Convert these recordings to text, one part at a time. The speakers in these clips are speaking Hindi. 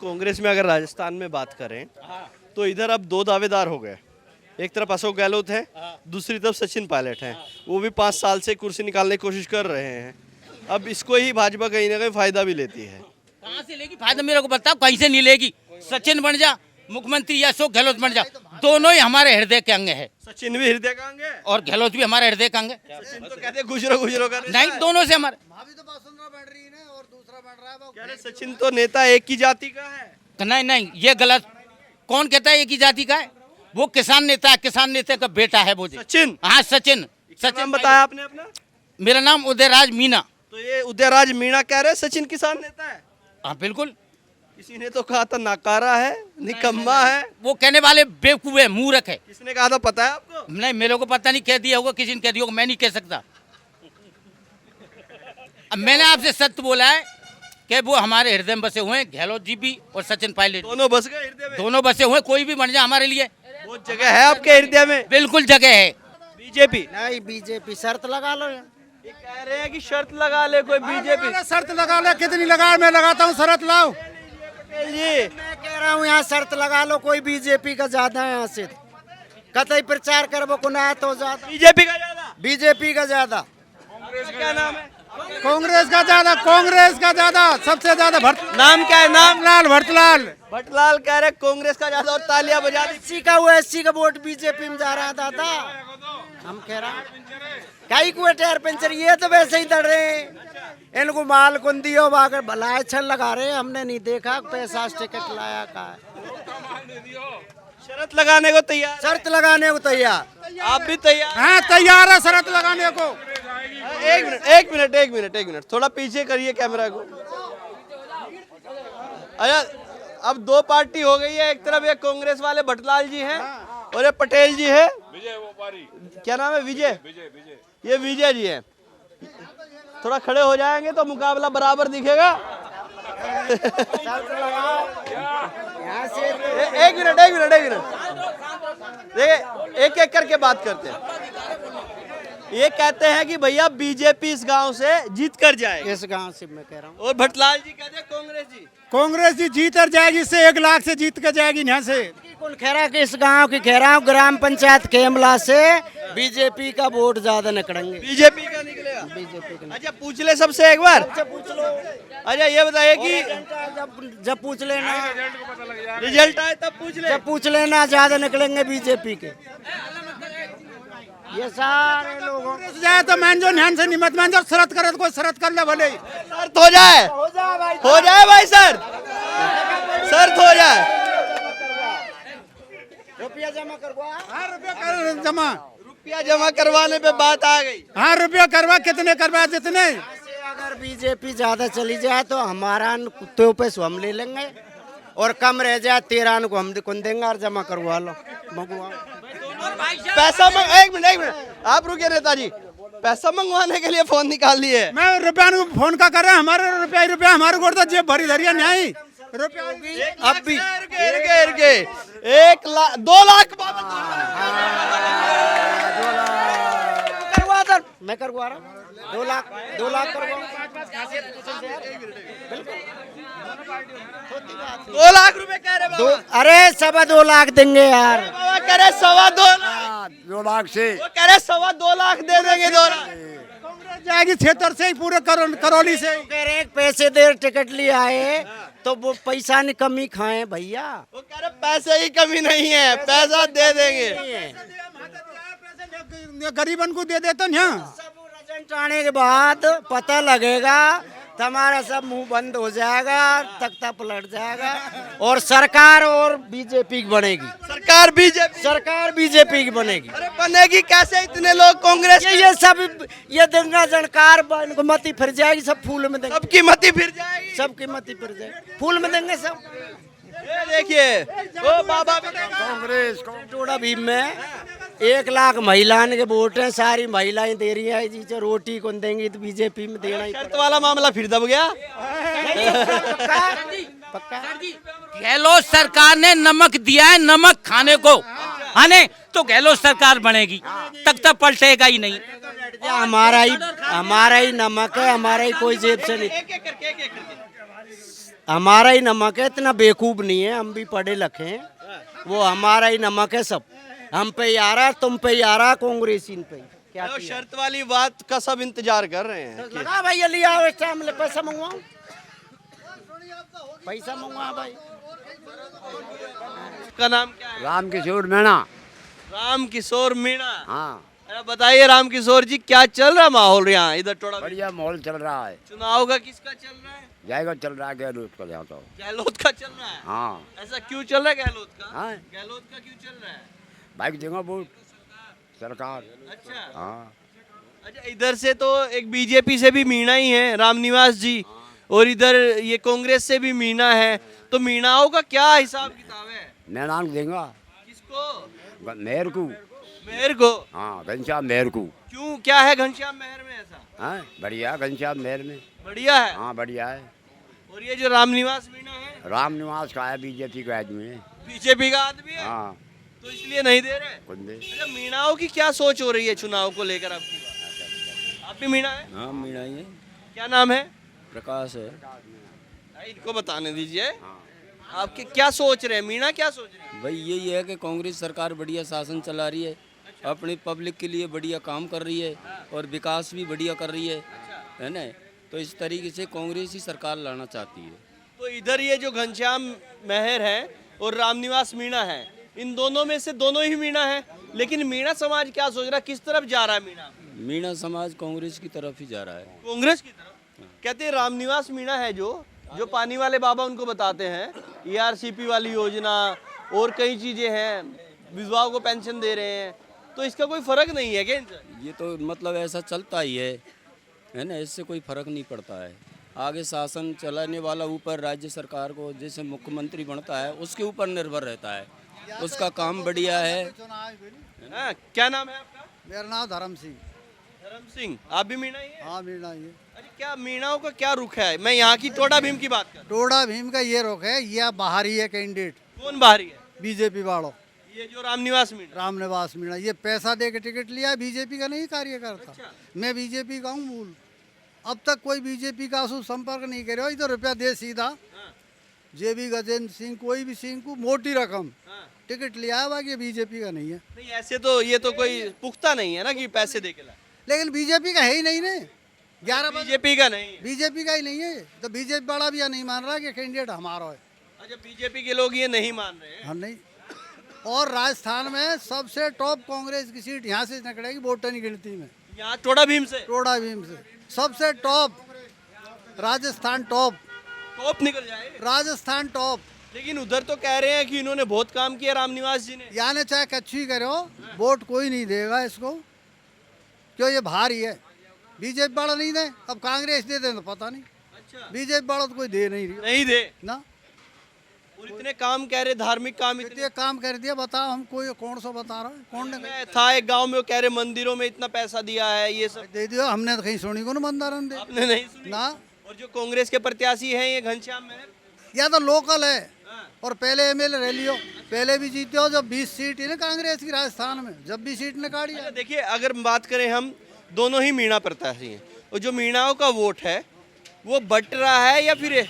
कांग्रेस में अगर राजस्थान में बात करें तो इधर अब दो दावेदार हो गए। एक तरफ अशोक गहलोत है, दूसरी तरफ सचिन पायलट हैं। वो भी 5 साल से कुर्सी निकालने की कोशिश कर रहे हैं। अब इसको ही भाजपा कहीं ना कहीं फायदा भी लेती है। कहाँ से लेगी फायदा, मेरे को बताओ कहीं से नहीं लेगी। सचिन बन जा मुख्यमंत्री या अशोक गहलोत बन जा, दोनों ही हमारे हृदय के अंग है। सचिन भी हृदय का अंग है और गहलोत भी हमारे हृदय का अंग है। सचिन तो कहते गुजरो कर नहीं, दोनों से हमारे। कह रहे सचिन तो नेता एक ही जाति का है। नहीं, ये गलत। कौन कहता है एक ही जाति का है? वो किसान नेता है, किसान नेता का बेटा है वो। सचिन? हाँ सचिन। सचिन बताया आपने अपना? मेरा नाम उदयराज मीना। तो ये उदयराज मीणा कह रहे सचिन किसान नेता है? हाँ बिल्कुल। किसी ने तो कहा था नाकारा है, निकम्मा है। वो कहने वाले बेवकूफ है, मूर्ख है। किसने कहा था पता है आपको? नहीं, मेरे को पता नहीं, कह दिया होगा किसी ने, कह दिया होगा, मैं नहीं कह सकता। अब मैंने आपसे सत्य बोला है कि वो हमारे हृदय में बसे हुए हैं, गहलोत जी भी और सचिन पायलट दोनों बस गए हृदय में? दोनों बसे हुए, कोई भी बन जाए हमारे लिए। वो जगह है आपके हृदय में? बिल्कुल जगह है। बीजेपी नहीं, बीजेपी शर्त लगा लो। ये कह रहे हैं कि शर्त लगा ले कोई बीजेपी। शर्त लगा ले, कितनी लगा? मैं लगाता हूँ, शर्त लाओ जी। मैं कह रहा हूँ यहाँ शर्त लगा लो, कोई बीजेपी का ज्यादा है यहाँ से। कतई प्रचार करबो को ना तो ज्यादा बीजेपी का ज्यादा? बीजेपी का ज्यादा। क्या नाम है? कांग्रेस का ज्यादा, कांग्रेस का ज्यादा, सबसे ज्यादा। नाम क्या है? नाम भट्टलाल, भट्टलाल। भट्टलाल कह रहे कांग्रेस का ज्यादा और तालियां बजा दी। 80 का, वो 80 का वोट बीजेपी में जा रहा है दादा। हम कह रहा कई को टायर पंचर, ये तो वैसे ही दड़ रहे हैं। इनको माल कुन दियो बागर भला छल लगा रहे हैं। हमने नहीं देखा पैसा टिकट लाया का। शर्त लगाने को तैयार? शर्त लगाने को तैयार। आप भी तैयार? हाँ तैयार है शर्त लगाने को। एक मिनट थोड़ा पीछे करिए कैमरा को। अच्छा, अब दो पार्टी हो गई है। एक तरफ ये कांग्रेस वाले भट्टलाल जी हैं और ये पटेल जी है। विजय व्यापारी, क्या नाम है? विजय। ये विजय जी हैं। थोड़ा खड़े हो जाएंगे तो मुकाबला बराबर दिखेगा। एक मिनट देखिए, एक एक करके बात करते हैं। ये कहते हैं कि भैया बीजेपी इस गांव से जीत कर जाएगी। इस गांव से मैं कह रहा हूँ। और भट्टलाल जी कहते हैं कांग्रेस जी जीत कर जाएगी, इससे 1 लाख से जीत कर जाएगी यहाँ से। कौन कह रहा है कि इस गांव की कह रहा हूँ, ग्राम पंचायत केमला से बीजेपी का वोट ज्यादा निकलेंगे। बीजेपी का निकलेगा? बीजेपी का। अच्छा, पूछ ले सबसे एक बार। पूछ लो। अच्छा, ये बताइए कि जब पूछ लेना, रिजल्ट आए तब पूछ ले। जब पूछ लेना ज्यादा निकलेंगे बीजेपी के। ये सारे लोगों जाए तो मान जो ध्यान से नहीं मत मान जो, शरत करे तो कोई शरत कर ले भले ही। शर्त हो जाए भाई सर, शर्त हो जाए। रुपया जमा करवा। हाँ रुपया जमा करवाने पे बात आ गई। हाँ रुपया करवा, कितने करवा? जितने। अगर बीजेपी ज्यादा चली जाए तो हमारा कुत्ते पे हम ले लेंगे, और कम रह जाए 13 को हम देंगे और जमा करवा लो। पैसा एक मिनट आप रुकिए नेताजी। पैसा मंगवाने के लिए फोन निकाल लिए? मैं रुपया फोन का कर रहा, हमारे रुपया हमारे गोड़ तो जेब भरी धरिया नहीं रुपया। अब भी रुके 1 लाख 2 लाख करवा दर, मैं करवा रहा हूँ। 2 लाख करवा। 2 लाख रुपए कह रहे? अरे 2.25 लाख देंगे यार। बाबा कह रहे 2.25 लाख। 2 लाख से वो कह रहे 2.25 लाख दे देंगे। 2 लाख जाएगी क्षेत्र से ही, पूरे करौली से। कह रहे पैसे देर टिकट लिए आए तो वो पैसा नहीं कमी खाए भैया। वो कह रहे पैसे की कमी नहीं है, पैसा दे देंगे। गरीबन को दे देते ना। सब रिजल्ट आने के बाद पता लगेगा, तुम्हारा सब मुंह बंद हो जाएगा, तख्ता पलट जाएगा, और सरकार और बीजेपी की बनेगी। सरकार बीजेपी की बनेगी। अरे बनेगी कैसे? इतने लोग कांग्रेस ये सब ये दंगा जनकार को मती फिर जाएगी। सब फूल में देंगे, सबकी मती फिर जाएगी। सबकी मती फिर जाएगी, फूल में देंगे सब। ये देखिए वो बाबा कांग्रेस टोड़ा भीम में 1 लाख महिलाओं के वोट हैं, सारी महिलाएं दे रही है जी। रोटी कौन देंगी तो बीजेपी में देना ही। शर्त वाला मामला फिर दब गया। पक्का। गहलोत सरकार ने नमक दिया है, नमक खाने को, हाँ तो गहलोत सरकार बनेगी, तक पलटेगा ही नहीं। हमारा ही नमक है, हमारा ही कोई जेब से नहीं। हमारा ही नमक है, इतना बेवकूफ नहीं है, हम भी पढ़े लिखे हैं। वो हमारा ही नमक है सब, हम पे ही आ रहा, तुम पे ही आ रहा, कांग्रेस इन पे ही। क्या तो किया? शर्त वाली बात का सब इंतजार कर रहे हैं कि- लगा भैया, लिया इस टाइम पैसा मंगवाओ, पैसा मंगवा भाई। का नाम क्या है? राम किशोर मीणा। राम किशोर मीणा। हाँ, अरे बताइए राम किशोर जी, क्या चल रहा माहौल यहाँ इधर टोड़ा में? बढ़िया माहौल चल रहा है। चुनाव का किसका चल रहा है? जाएगा चल रहा है गहलोत का यहाँ तो। गहलोत का चल रहा है। हाँ, ऐसा क्यों चल रहा है गहलोत का? हाँ। गहलोत का क्यों चल रहा है? बाइक देगा वोट सरकार। अच्छा हाँ, अच्छा, इधर से तो एक बीजेपी से भी मीणा ही है, रामनिवास जी, और इधर ये कांग्रेस से भी मीणा है। तो मीणाओं का क्या हिसाब किताब है? मैदान देगा किसको? मेयर को। मेहर को? हाँ, घनश्याम मेयर को। क्यों, क्या है घनश्याम मेहर में ऐसा? हाँ, बढ़िया घनश्याम मेयर में। बढ़िया है। हाँ, बढ़िया है। और ये जो रामनिवास मीणा है, राम निवास का है, बीजेपी का आदमी है। बीजेपी का आदमी है, हाँ, तो इसलिए नहीं दे रहे। कुंदे। अच्छा, मीणाओं की क्या सोच हो रही है चुनाव को लेकर आपकी बात? आप भी मीणा है? हाँ मीणा ही है, क्या नाम है? प्रकाश है। इनको बताने दीजिए, आपके क्या सोच रहे हैं, मीणा क्या सोच रहे हैं? भाई यही है कि कांग्रेस सरकार बढ़िया शासन चला रही है, अपनी पब्लिक के लिए बढ़िया काम कर रही है और विकास भी बढ़िया कर रही है ना। तो इस तरीके से कांग्रेस ही सरकार लाना चाहती है। तो इधर ये जो घनश्याम मेहर है और रामनिवास मीणा है, इन दोनों में से दोनों ही मीणा है, लेकिन मीणा समाज क्या सोच रहा है, किस तरफ जा रहा है मीणा? मीणा समाज कांग्रेस की तरफ ही जा रहा है। कांग्रेस की तरफ। कहते हैं रामनिवास मीणा है जो पानी वाले बाबा उनको बताते हैं, ERCP वाली योजना और कई चीजें हैं, विधवाओं को पेंशन दे रहे हैं, तो इसका कोई फर्क नहीं है क्या इनसे? ये तो मतलब ऐसा चलता ही है ना, इससे कोई फर्क नहीं पड़ता है। आगे शासन चलाने वाला ऊपर राज्य सरकार को जैसे मुख्यमंत्री बनता है उसके ऊपर निर्भर रहता है, उसका काम बढ़िया है। हाँ, क्या नाम है आपका? मेरा नाम धर्म सिंह। धर्म सिंह। आप भी मीणा ही है? हाँ, मीणा ये अरे क्या मीणाओं का क्या रुख है? मैं यहाँ की टोडा भीम की बात कर रहा टोडा भीम का ये रुख है, ये बाहरी है कैंडिडेट हूँ। कौन बाहरी है? बीजेपी वालों, ये जो रामनिवास मीणा। रामनिवास मीणा। ये पैसा दे के टिकट लिया, बीजेपी का नहीं कार्यकर्ता। मैं बीजेपी का हूँ मूल। अब तक कोई बीजेपी का आंसू संपर्क नहीं करे, इधर रुपया दे सीधा JB गजेंद्र सिंह, कोई भी सिंह को मोटी रकम टिकट लिया है, बाकी बीजेपी का नहीं है। नहीं, ऐसे तो ये तो कोई पुख्ता नहीं है ना कि पैसे दे के लाए। लेकिन बीजेपी का है ही नहीं ने 11 बीजेपी का नहीं है। बीजेपी का ही नहीं है, तो बीजेपी वाला भी यह नहीं मान रहा कि कैंडिडेट हमारा है। अच्छा, बीजेपी के लोग ये नहीं मान रहे हैं। हाँ, नहीं। और राजस्थान में सबसे टॉप कांग्रेस की सीट यहाँ से निकलेगी वोटों की गिनती में, यहाँ टोडा भीम से टोडा भीम से सबसे टॉप, राजस्थान टॉप, टॉप निकल जाए। राजस्थान टॉप। लेकिन उधर तो कह रहे हैं कि इन्होंने बहुत काम किया रामनिवास जी ने। यानी चाहे कच्ची करो, वोट कोई नहीं देगा इसको, क्यों ये भारी है। बीजेपी वाला नहीं दे, अब कांग्रेस दे दे तो पता नहीं, अच्छा, बीजेपी वाला तो कोई दे नहीं रही नहीं दे। ना। और इतने काम कह रहे, धार्मिक काम इतने। इतने काम कर दिया, बताओ हम, कोई कौन सा बता रहा है, कौन ने मैं था एक गांव में, वो कह रहे मंदिरों में इतना पैसा दिया है, ये सब दे दिया। हमने तो कहीं सुनी को ना बंदारन दे आपने नहीं सुनी। ना। और जो कांग्रेस के प्रत्याशी हैं ये घनश्याम मेहर, या तो लोकल है और पहले MLA रह लियो, पहले भी जीते हो। जब 20 सीट है ना कांग्रेस की राजस्थान में, जब भी सीट निकाली अच्छा है। देखिए, अगर बात करें हम, दोनों ही मीणा प्रत्याशी हैं, और जो मीणाओं का वोट है वो बट रहा है या फिर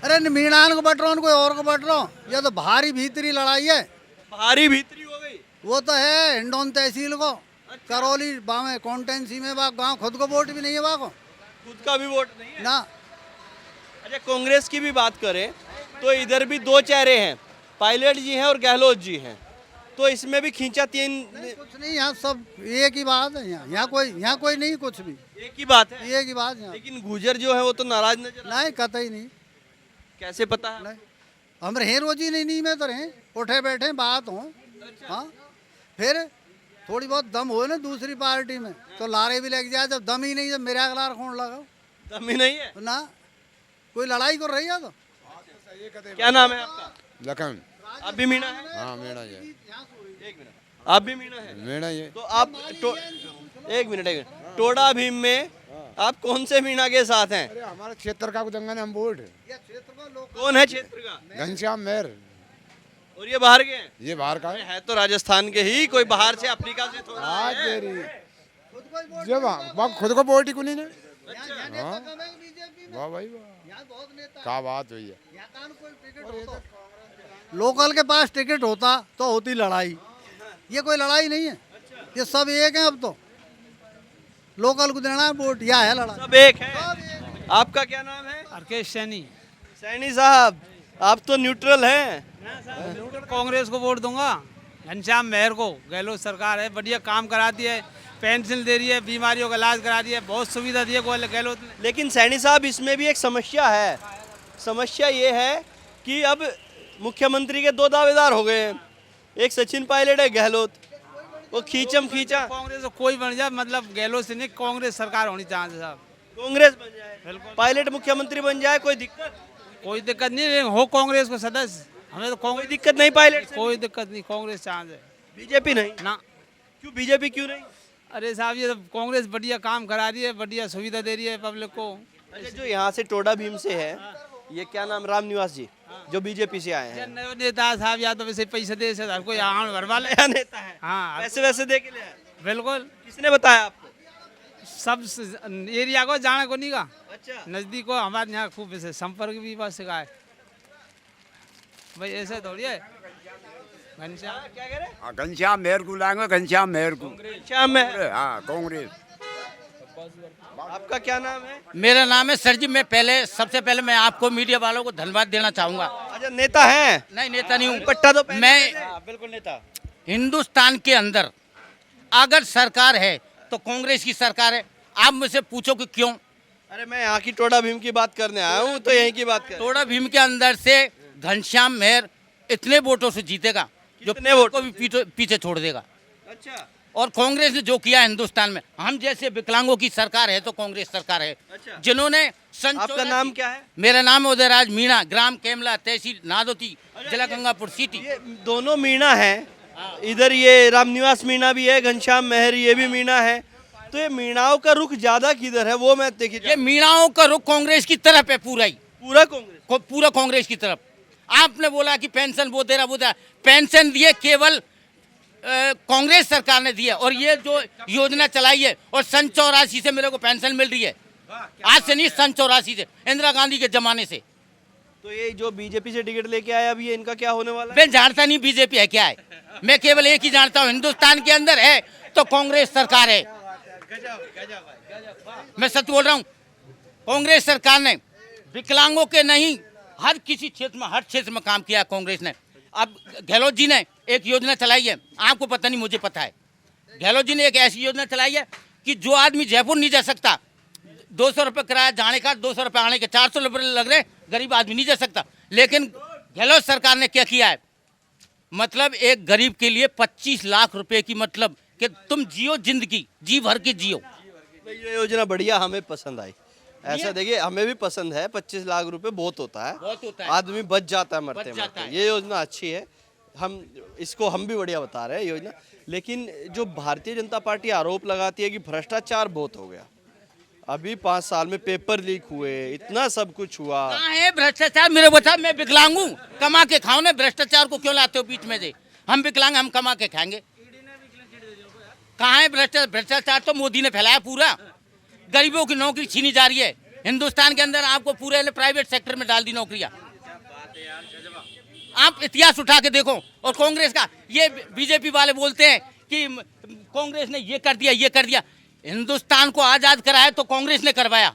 अरे मीणान को बट रहा हूँ, कोई और को बट रहा हूँ, या तो भारी भीतरी लड़ाई है। भारी भीतरी हो गई? वो तो है हिंडौन तहसील को, करौली बामे कॉन्टेंसी में बा गाँव, खुद को वोट भी नहीं है को, खुद का भी वोट नहीं है ना। अच्छा, कांग्रेस की भी बात करें तो इधर भी दो चेहरे हैं, पायलट जी हैं और गहलोत जी हैं, तो इसमें भी खींचा तीन। कुछ नहीं, यहाँ सब एक ही बात है। यहाँ कोई नहीं, कुछ भी एक ही बात है। एक ही बात यहाँ। लेकिन गुजर जो है वो तो नाराज नजर नहीं, कतई नहीं। कैसे पता है? नहीं, हम रहे रोजी नहीं में तो रहे, उठे बैठे बात हो। हाँ, फिर थोड़ी बहुत दम हो ना दूसरी पार्टी में तो लारे भी लग जाए, जब दम ही नहीं, जब मेरा अगला कौन लगाओ दम ही नहीं है ना। कोई लड़ाई कर रही है तो। क्या नाम है आपका? लखन। आप भी मीणा है? हाँ, मीणा ये। एक मिनट, आप भी मीणा है? मीणा ये। तो आप एक मिनट, टोडा भीम में आप कौन से मीणा के साथ हैं? अरे हमारे क्षेत्र का दंगन हम वोट कौन है क्षेत्र का? घनश्याम मेहर। और ये बाहर के हैं? ये बाहर का है। है तो राजस्थान के ही, कोई बाहर से अफ्रीका से थोड़ा हाँ, है। तेरी जब खुद को वोट ही को नहीं ना। अच्छा। हाँ, बीजेपी वाह भाई वाह, क्या बात हुई है। लोकल के पास टिकट होता तो होती लड़ाई, ये कोई लड़ाई नहीं है, ये सब एक है। अब तो लोकल को देना है वोट, या है लड़ाई। सब एक है। आपका क्या नाम है? राकेश सैनी। सैनी साहब, आप तो न्यूट्रल हैं। कांग्रेस को वोट दूंगा। घनश्याम मेहर को। गहलोत सरकार है, बढ़िया काम कराती है, पेंशन दे रही है, बीमारियों का इलाज करा रही है, बहुत सुविधा दी है गहलोत ने। लेकिन सैनी साहब, इसमें भी एक समस्या है। समस्या ये है कि अब मुख्यमंत्री के दो दावेदार हो गए हैं, एक सचिन पायलट है, गहलोत। वो खींचा कांग्रेस को कोई बन जाए, मतलब गहलोत से नहीं, कांग्रेस सरकार होनी चाहिए साहब। कांग्रेस बन जाए, पायलट मुख्यमंत्री बन जाए, कोई दिक्कत? कोई दिक्कत नहीं, हो कांग्रेस को सदस्य, हमें तो कोई कांग्रेस दिक्कत नहीं पायलट से? कोई दिक्कत नहीं, कांग्रेस चाहिए। बीजेपी नहीं ना, क्यों? बीजेपी क्यों नहीं? अरे साहब ये तो कांग्रेस बढ़िया काम करा रही है, बढ़िया सुविधा दे रही है पब्लिक को। अच्छा, जो यहाँ से टोडा भीम से है, ये क्या नाम, राम निवास जी, जो बीजेपी से आए हैं। नया नेता साहब, या तो वैसे पैसे दे से हर कोई यहाँ भरवा ले। नया नेता है, हाँ पैसे वैसे दे के ले आए? बिल्कुल। किसने बताया आपको? सब एरिया को जाने को नहीं का, अच्छा, नजदीक को हमारे यहाँ खूब वैसे संपर्क भी बस का है भाई, ऐसे थोड़ी है। घनश्याम क्या कह रहे? हाँ, घनश्याम मेहर को लाएंगे, घनश्याम मेहर को। श्याम में। हाँ, कांग्रेस। आपका क्या नाम है? मेरा नाम है सर जी। मैं सबसे पहले मैं आपको मीडिया वालों को धन्यवाद देना चाहूंगा। अच्छा, नेता है? नहीं, नेता नहीं हूँ। पट्टा तो पहने मैं थे। हाँ, बिल्कुल नेता। हिंदुस्तान के अंदर अगर सरकार है तो कांग्रेस की सरकार है। आप मुझसे पूछो कि क्यों। अरे मैं यहाँ की टोडा भीम की बात करने आया हूँ, तो यहीं की बात कर। टोडा भीम के अंदर से घनश्याम मेहर इतने वोटों से जीतेगा जो कितने वोट? को भी पीछे छोड़ देगा। अच्छा, और कांग्रेस ने जो किया हिंदुस्तान में, हम जैसे विकलांगों की सरकार है तो कांग्रेस सरकार है। अच्छा। जिन्होंने आपका नाम क्या है? मेरा नाम है उदयराज मीणा, ग्राम केमला, तहसील नादोती, जिला गंगापुर सिटी। ये दोनों मीणा है, इधर ये रामनिवास मीणा भी है, घनश्याम मेहर ये भी मीणा है। तो ये मीणाओं का रुख ज्यादा किधर है, वो मैं देखिए। ये मीणाओं का रुख कांग्रेस की तरफ है, पूरा ही पूरा कांग्रेस? पूरा कांग्रेस की तरफ। आपने बोला कि पेंशन वो दे रहा, पेंशन दिए केवल कांग्रेस सरकार ने दिया। और ये जो योजना चलाई है, और सन 84 से मेरे को पेंशन मिल रही है, आज से नहीं, सन 84 से, इंदिरा गांधी के जमाने से। तो ये जो बीजेपी से टिकट लेके आया, अभी ये इनका क्या होने वाला है? मैं जानता नहीं बीजेपी है क्या है, मैं केवल एक ही जानता हूँ, हिंदुस्तान के अंदर है तो कांग्रेस सरकार है। मैं सच बोल रहा हूँ, कांग्रेस सरकार ने विकलांगों के नहीं, हर किसी क्षेत्र में, हर क्षेत्र में काम किया कांग्रेस ने। अब गहलोत जी ने एक योजना चलाई है, आपको पता नहीं, मुझे पता है। गहलोत जी ने एक ऐसी योजना चलाई है कि जो आदमी जयपुर नहीं जा सकता, 200 रुपये किराया जाने का, 200 रुपये आने के, 400 रुपये लग रहे, गरीब आदमी नहीं जा सकता। लेकिन गहलोत सरकार ने क्या किया है, मतलब एक गरीब के लिए 25 लाख रुपए की, मतलब कि तुम जियो जिंदगी, जी भर के जियो। ये योजना बढ़िया, हमें पसंद आई। ऐसा देखिए, हमें भी पसंद है। 25 लाख रुपए बहुत होता है, बहुत होता है। आदमी बच जाता है मरते जाता मरते। है। ये योजना अच्छी है, हम इसको हम भी बढ़िया बता रहे हैं योजना। लेकिन जो भारतीय जनता पार्टी आरोप लगाती है कि भ्रष्टाचार बहुत हो गया, अभी 5 साल में पेपर लीक हुए, इतना सब कुछ हुआ। कहाँ है भ्रष्टाचार? मेरे बता, मैं विकलांग हूँ, कमा के खाओ ना, भ्रष्टाचार को क्यों लाते हो बीच में से? हम विकलांग, हम कमा के खाएंगे। कहाँ है भ्रष्टाचार? भ्रष्टाचार तो मोदी ने फैलाया पूरा। गरीबों की नौकरी छीनी जा रही है हिंदुस्तान के अंदर, आपको पूरे प्राइवेट सेक्टर में डाल दी नौकरियां। आप इतिहास उठा के देखो। और कांग्रेस का, ये बीजेपी वाले बोलते हैं कि कांग्रेस ने ये कर दिया, ये कर दिया। हिंदुस्तान को आजाद कराया तो कांग्रेस ने करवाया,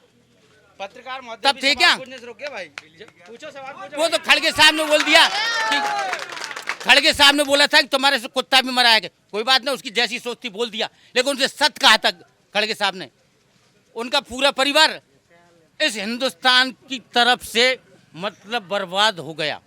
पत्रकार तब थे क्या? वो तो खड़गे साहब ने बोल दिया कि, खड़गे साहब ने बोला था कि तुम्हारे से कुत्ता भी मराया गया। कोई बात नहीं, उसकी जैसी सोच थी बोल दिया, लेकिन उनसे सत्य कहा था खड़गे साहब ने। उनका पूरा परिवार इस हिंदुस्तान की तरफ से मतलब बर्बाद हो गया।